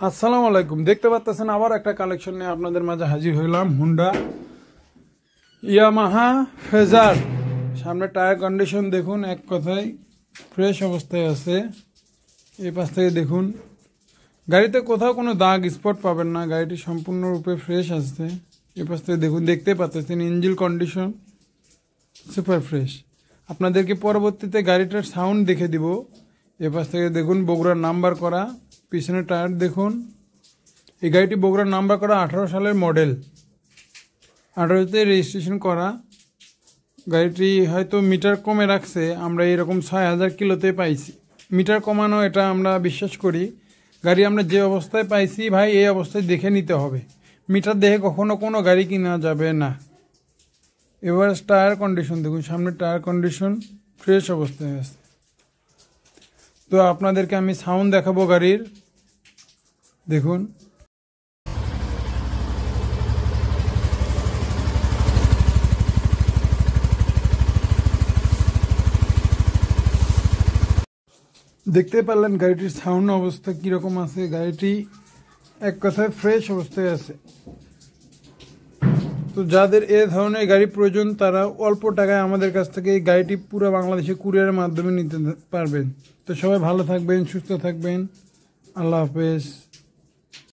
আসসালামু আলাইকুম। দেখতে পাচ্ছেন আবার একটা কালেকশন নিয়ে আপনাদের মাঝে হাজির হইলাম। Honda Yamaha phasor. সামনে টায়ার কন্ডিশন দেখুন, এক কথায় ফ্রেশ অবস্থায় আছে। এই পাশ থেকে দেখুন, গাড়িতে কোথাও কোনো দাগ স্পট পাবেন না, গাড়িটি সম্পূর্ণরূপে ফ্রেশ আছে। এই পাশ থেকে দেখুন, দেখতে পাচ্ছেন ইঞ্জিন কন্ডিশন সুপার ফ্রেশ। আপনাদেরকে পরবর্তীতে গাড়িটার সাউন্ড দেখে দিব। এ পাশ থেকে দেখুন, বগুড়ার নাম্বার করা, পিছনে টায়ার দেখুন। এই গাড়িটি বগুড়ার নাম্বার করা, 18 সালের মডেল, 18তে রেজিস্ট্রেশন করা। গাড়িটি হয়তো মিটার কমে রাখছে, আমরা এরকম 6000 কিলোতে পাইছি। মিটার কমানো এটা আমরা বিশ্বাস করি। গাড়ি আমরা যে অবস্থায় পাইছি ভাই, এই অবস্থায় দেখে নিতে হবে। মিটার দেখে কখনো কোনো গাড়ি কিনা যাবে না। এবার টায়ার কন্ডিশন দেখুন, সামনে টায়ার কন্ডিশন ফ্রেশ অবস্থায় আছে। তো আপনাদেরকে আমি সাউন্ড দেখাবো গাড়ির, দেখুন। দেখতে পারলেন গাড়িটির সাউন্ড অবস্থা কীরকম আছে। গাড়িটি এক কথায় ফ্রেশ অবস্থায় আছে। তো যাদের এ ধরনের গাড়ি প্রয়োজন তারা অল্প টাকায় আমাদের কাছ থেকে এই গাড়িটি পুরো বাংলাদেশে কুরিয়ারের মাধ্যমে নিতে পারবেন। তো সবাই ভালো থাকবেন, সুস্থ থাকবেন। আল্লাহ হাফেজ।